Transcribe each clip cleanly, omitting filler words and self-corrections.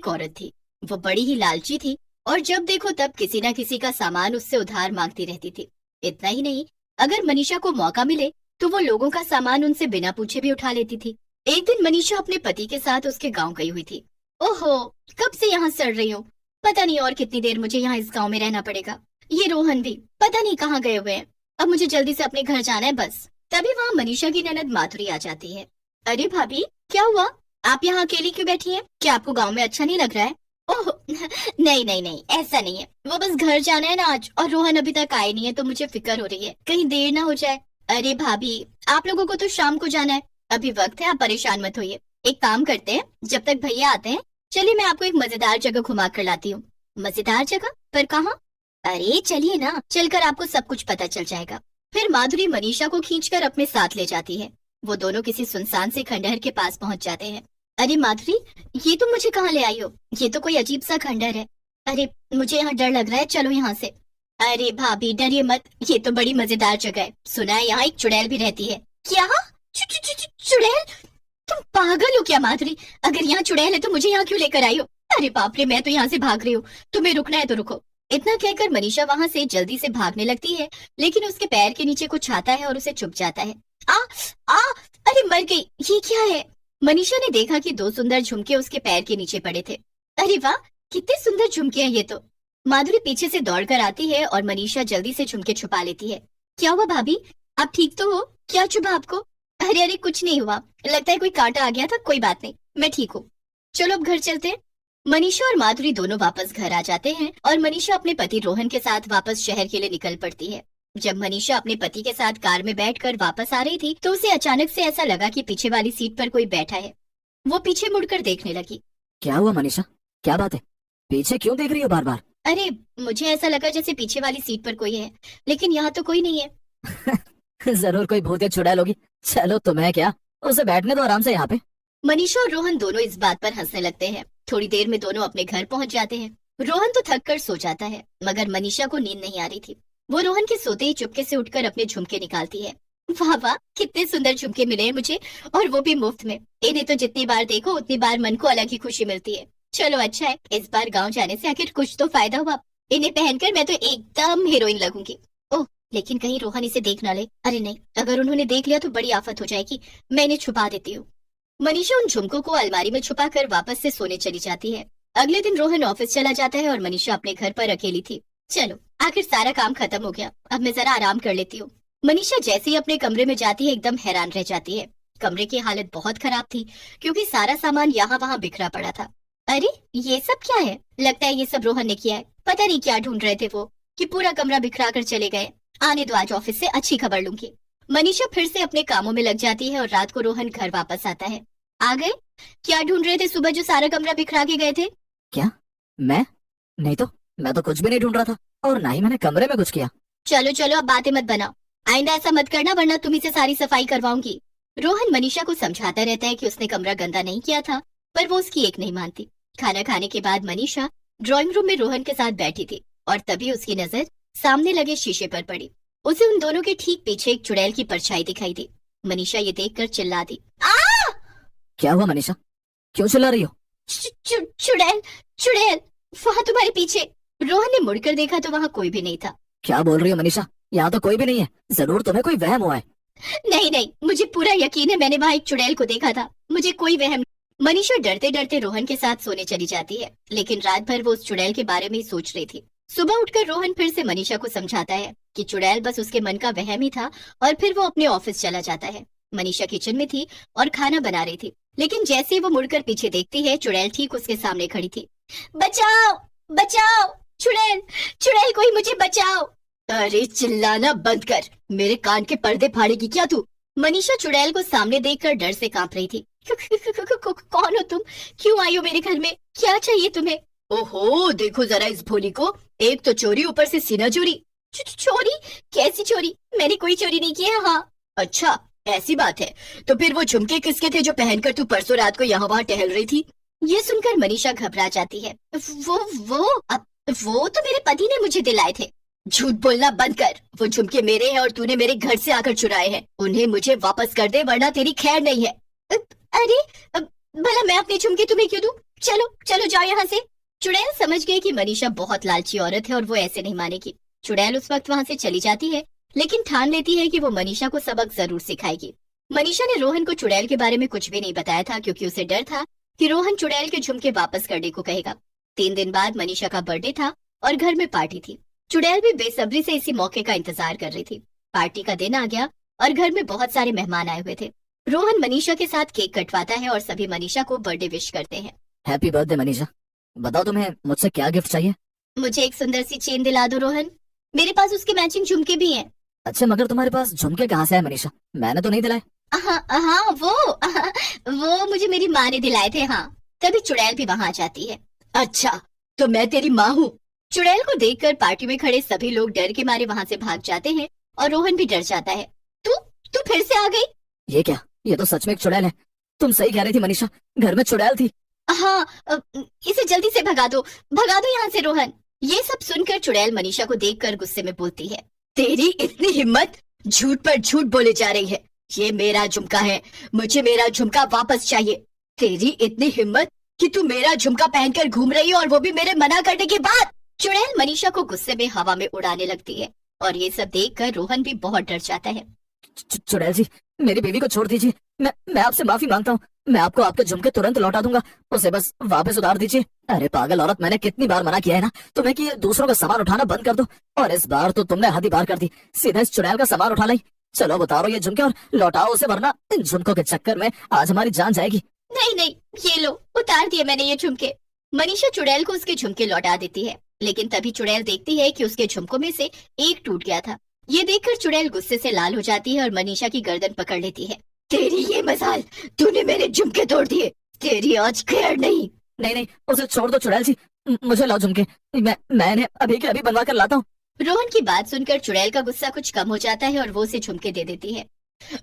एक औरत थी। वो बड़ी ही लालची थी और जब देखो तब किसी न किसी का सामान उससे उधार मांगती रहती थी। इतना ही नहीं, अगर मनीषा को मौका मिले तो वो लोगों का सामान उनसे बिना पूछे भी उठा लेती थी। एक दिन मनीषा अपने पति के साथ उसके गांव गई हुई थी। ओहो, कब से यहाँ सड़ रही हूँ, पता नहीं और कितनी देर मुझे यहाँ इस गांव में रहना पड़ेगा। ये रोहन भी पता नहीं कहाँ गए हुए हैं। अब मुझे जल्दी से अपने घर जाना है बस। तभी वहाँ मनीषा की ननद माधुरी आ जाती है। अरे भाभी, क्या हुआ? आप यहाँ अकेली क्यों बैठी हैं? क्या आपको गांव में अच्छा नहीं लग रहा है? ओह नहीं नहीं नहीं, ऐसा नहीं है। वो बस घर जाना है ना आज, और रोहन अभी तक आए नहीं है तो मुझे फिक्र हो रही है कहीं देर ना हो जाए। अरे भाभी, आप लोगों को तो शाम को जाना है, अभी वक्त है, आप परेशान मत होइए। एक काम करते हैं, जब तक भैया आते हैं चलिए मैं आपको एक मजेदार जगह घुमा कर लाती हूँ। मजेदार जगह? पर कहाँ? अरे चलिए ना, चलकर आपको सब कुछ पता चल जाएगा। फिर माधुरी मनीषा को खींचकर अपने साथ ले जाती है। वो दोनों किसी सुनसान से खंडहर के पास पहुंच जाते हैं। अरे माधुरी, ये तुम मुझे कहाँ ले आई हो? ये तो कोई अजीब सा खंडहर है। अरे मुझे यहाँ डर लग रहा है, चलो यहाँ से। अरे भाभी डरिए मत, ये तो बड़ी मजेदार जगह है। सुना है यहाँ एक चुड़ैल भी रहती है। क्या? चुड़ैल? तुम पागल हो क्या माधुरी? अगर यहाँ चुड़ैल है तो मुझे यहाँ क्यों लेकर आई हो? अरे बाप रे, मैं तो यहाँ से भाग रही हूँ, तुम्हें रुकना है तो रुको। इतना कहकर मनीषा वहाँ से जल्दी से भागने लगती है, लेकिन उसके पैर के नीचे कुछ आता है और उसे चुभ जाता है। आ आ अरे मर गई, ये क्या है? मनीषा ने देखा कि दो सुंदर झुमके उसके पैर के नीचे पड़े थे। अरे वाह, कितने सुंदर झुमके हैं ये तो। माधुरी पीछे से दौड़कर आती है और मनीषा जल्दी से झुमके छुपा लेती है। क्या हुआ भाभी, आप ठीक तो हो? क्या चुभा आपको? अरे अरे कुछ नहीं हुआ, लगता है कोई कांटा आ गया था, कोई बात नहीं, मैं ठीक हूँ। चलो अब घर चलते हैं। मनीषा और माधुरी दोनों वापस घर आ जाते हैं और मनीषा अपने पति रोहन के साथ वापस शहर के लिए निकल पड़ती है। जब मनीषा अपने पति के साथ कार में बैठकर वापस आ रही थी तो उसे अचानक से ऐसा लगा कि पीछे वाली सीट पर कोई बैठा है। वो पीछे मुड़कर देखने लगी। क्या हुआ मनीषा, क्या बात है? पीछे क्यों देख रही हो बार बार? अरे मुझे ऐसा लगा जैसे पीछे वाली सीट पर कोई है, लेकिन यहाँ तो कोई नहीं है। जरूर कोई भूत या चुड़ैल होगी। चलो तुम्हें क्या, उसे बैठने दो आराम से यहाँ पे। मनीषा और रोहन दोनों इस बात पर हंसने लगते हैं। थोड़ी देर में दोनों अपने घर पहुंच जाते हैं। रोहन तो थक कर सो जाता है, मगर मनीषा को नींद नहीं आ रही थी। वो रोहन के सोते ही चुपके से उठकर अपने झुमके निकालती है। वाह वाह, कितने सुंदर झुमके मिले हैं मुझे, और वो भी मुफ्त में। इन्हें तो जितनी बार देखो उतनी बार मन को अलग ही खुशी मिलती है। चलो अच्छा है, इस बार गाँव जाने से आखिर कुछ तो फायदा हुआ। इन्हें पहनकर मैं तो एकदम हीरोइन लगूंगी। ओह, लेकिन कहीं रोहन इसे देख ना ले। अरे नहीं, अगर उन्होंने देख लिया तो बड़ी आफत हो जाएगी। मैं इन्हें छुपा देती हूँ। मनीषा उन झुमकों को अलमारी में छुपाकर वापस से सोने चली जाती है। अगले दिन रोहन ऑफिस चला जाता है और मनीषा अपने घर पर अकेली थी। चलो आखिर सारा काम खत्म हो गया, अब मैं जरा आराम कर लेती हूँ। मनीषा जैसे ही अपने कमरे में जाती है एकदम हैरान रह जाती है। कमरे की हालत बहुत खराब थी क्योंकि सारा सामान यहाँ वहाँ बिखरा पड़ा था। अरे ये सब क्या है? लगता है ये सब रोहन ने किया है। पता नहीं क्या ढूंढ रहे थे वो कि पूरा कमरा बिखरा कर चले गए। आने दो, आज ऑफिस से अच्छी खबर लूंगी। मनीषा फिर से अपने कामों में लग जाती है और रात को रोहन घर वापस आता है। आ गए? क्या ढूंढ रहे थे सुबह जो सारा कमरा बिखरा के गए थे? क्या? मैं? नहीं तो, मैं तो कुछ भी नहीं ढूंढ रहा था, और ना ही मैंने कमरे में कुछ किया। चलो चलो, अब बातें मत बनाओ। आइंदा ऐसा मत करना वरना तुम्ही से सारी सफाई करवाऊंगी। रोहन मनीषा को समझाता रहता है कि उसने कमरा गंदा नहीं किया था, पर वो उसकी एक नहीं मानती। खाना खाने के बाद मनीषा ड्राइंग रूम में रोहन के साथ बैठी थी और तभी उसकी नजर सामने लगे शीशे पर पड़ी। उसे उन दोनों के ठीक पीछे एक चुड़ैल की परछाई दिखाई दी। मनीषा ये देखकर चिल्ला दी। क्या हुआ मनीषा, क्यों चिल्ला रही हो? चुड़ैल, चुड़ैल वहाँ तुम्हारे पीछे। रोहन ने मुड़कर देखा तो वहाँ कोई भी नहीं था। क्या बोल रही हो मनीषा, यहाँ तो कोई भी नहीं है। जरूर तुम्हें कोई वहम हुआ है। नहीं नहीं, मुझे पूरा यकीन है, मैंने वहाँ एक चुड़ैल को देखा था, मुझे कोई वहम। मनीषा डरते डरते रोहन के साथ सोने चली जाती है, लेकिन रात भर वो उस चुड़ैल के बारे में ही सोच रही थी। सुबह उठकर रोहन फिर से मनीषा को समझाता है कि चुड़ैल बस उसके मन का वहम ही था, और फिर वो अपने ऑफिस चला जाता है। मनीषा किचन में थी और खाना बना रही थी, लेकिन जैसे ही वो मुड़कर पीछे देखती है चुड़ैल ठीक उसके सामने खड़ी थी। बचाओ बचाओ, चुड़ैल, चुड़ैल कोई मुझे बचाओ। अरे चिल्लाना बंद कर, मेरे कान के पर्दे फाड़ेगी क्या तू? मनीषा चुड़ैल को सामने देखकर डर से कांप रही थी। कौन हो तुम? क्यों आई हो मेरे घर में? क्या चाहिए तुम्हें? ओहो, देखो जरा इस भोली को, एक तो चोरी, ऊपर से सीना चोरी। चोरी? कैसी चोरी? मैंने कोई चोरी नहीं की है। हाँ अच्छा, ऐसी बात है, तो फिर वो झुमके किसके थे जो पहनकर तू परसों रात को यहाँ वहाँ टहल रही थी? ये सुनकर मनीषा घबरा जाती है। वो तो मेरे पति ने मुझे दिलाए थे। झूठ बोलना बंद कर, वो झुमके मेरे हैं और तूने मेरे घर से आकर चुराए हैं। उन्हें मुझे वापस कर दे वरना तेरी खैर नहीं है। अरे भला मैं अपने झुमके तुम्हें क्यों दूं? चलो चलो जाओ यहाँ से। चुड़ैल समझ गई कि मनीषा बहुत लालची औरत है और वो ऐसे नहीं मानेगी। चुड़ैल उस वक्त वहाँ से चली जाती है, लेकिन ठान लेती है कि वो मनीषा को सबक जरूर सिखाएगी। मनीषा ने रोहन को चुड़ैल के बारे में कुछ भी नहीं बताया था, क्योंकि उसे डर था कि रोहन चुड़ैल के झुमके वापस करने को कहेगा। 3 दिन बाद मनीषा का बर्थडे था और घर में पार्टी थी। चुड़ैल भी बेसब्री से इसी मौके का इंतजार कर रही थी। पार्टी का दिन आ गया और घर में बहुत सारे मेहमान आए हुए थे। रोहन मनीषा के साथ केक कटवाता है और सभी मनीषा को बर्थडे विश करते हैं। Happy birthday Manisha. बताओ तुम्हें मुझसे क्या गिफ्ट चाहिए? मुझे एक सुंदर सी चेन दिला दो रोहन, मेरे पास उसके मैचिंग झुमके भी हैं। अच्छा, मगर तुम्हारे पास झुमके कहाँ से आए मनीषा? मैंने तो नहीं दिलाए। हाँ वो मुझे मेरी माँ ने दिलाए थे। हाँ, तभी चुड़ैल भी वहाँ आ जाती है। अच्छा, तो मैं तेरी माँ हूँ। चुड़ैल को देखकर पार्टी में खड़े सभी लोग डर के मारे वहाँ से भाग जाते हैं और रोहन भी डर जाता है। तू फिर से आ गई? ये क्या? ये तो सच में एक चुड़ैल है। तुम सही कह रही थी मनीषा, घर में चुड़ैल थी। हाँ, इसे जल्दी से भगा दो यहाँ से रोहन। ये सब सुनकर चुड़ैल मनीषा को देखकर गुस्से में बोलती है, तेरी इतनी हिम्मत, झूठ पर झूठ बोले जा रही है। ये मेरा झुमका है, मुझे मेरा झुमका वापस चाहिए। तेरी इतनी हिम्मत कि तू मेरा झुमका पहनकर घूम रही है, और वो भी मेरे मना करने के बाद। चुड़ैल मनीषा को गुस्से में हवा में उड़ाने लगती है और ये सब देखकर रोहन भी बहुत डर जाता है। चुड़ैल जी, मेरी बीवी को छोड़ दीजिए। मैं आपसे माफी मांगता हूँ। मैं आपको आपके झुमके तुरंत लौटा दूंगा, उसे बस वापस उतार दीजिए। अरे पागल औरत, मैंने कितनी बार मना किया है ना तुम्हें कि दूसरों का सामान उठाना बंद कर दो, और इस बार तो तुमने हद ही पार कर दी। सीधा इस चुड़ैल का सामान उठा लाई। चलो उतारो ये झुमके और लौटाओ उसे, वरना इन झुमकों के चक्कर में आज हमारी जान जाएगी। नहीं, ये लो, उतार दिए मैंने ये झुमके। मनीषा चुड़ैल को उसके झुमके लौटा देती है, लेकिन तभी चुड़ैल देखती है कि उसके झुमकों में से एक टूट गया था। ये देखकर चुड़ैल गुस्से से लाल हो जाती है और मनीषा की गर्दन पकड़ लेती है। तेरी ये मजाल, तूने मेरे झुमके तोड़ दिए, तेरी आज खैर नहीं। नहीं, उसे छोड़ दो चुड़ैल जी, मुझे लाओ झुमके। मैंने अभी के अभी बनवा कर लाता हूँ। रोहन की बात सुनकर चुड़ैल का गुस्सा कुछ कम हो जाता है और वो उसे झुमके दे देती है।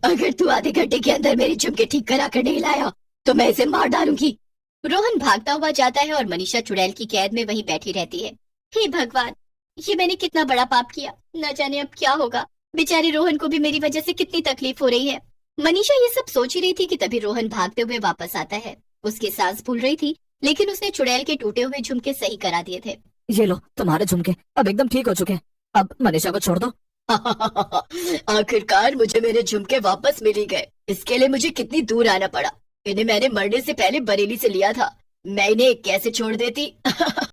अगर तू आधे घंटे के अंदर मेरे झुमके ठीक करा कर नहीं लाया तो मैं इसे मार डालूंगी। रोहन भागता हुआ जाता है और मनीषा चुड़ैल की कैद में वहीं बैठी रहती है। हे भगवान, ये मैंने कितना बड़ा पाप किया, न जाने अब क्या होगा। बेचारे रोहन को भी मेरी वजह से कितनी तकलीफ हो रही है। मनीषा ये सब सोच ही रही थी कि तभी रोहन भागते हुए वापस आता है। उसकी सांस फूल रही थी, लेकिन उसने चुड़ैल के टूटे हुए झुमके सही करा दिए थे। ये लो तुम्हारे झुमके, अब एकदम ठीक हो चुके हैं। अब मनीषा को छोड़ दो। आखिरकार मुझे मेरे झुमके वापस मिल ही गए। इसके लिए मुझे कितनी दूर आना पड़ा। इन्हें मैंने मरने से पहले बरेली से लिया था, मैं इन्हें कैसे छोड़ देती।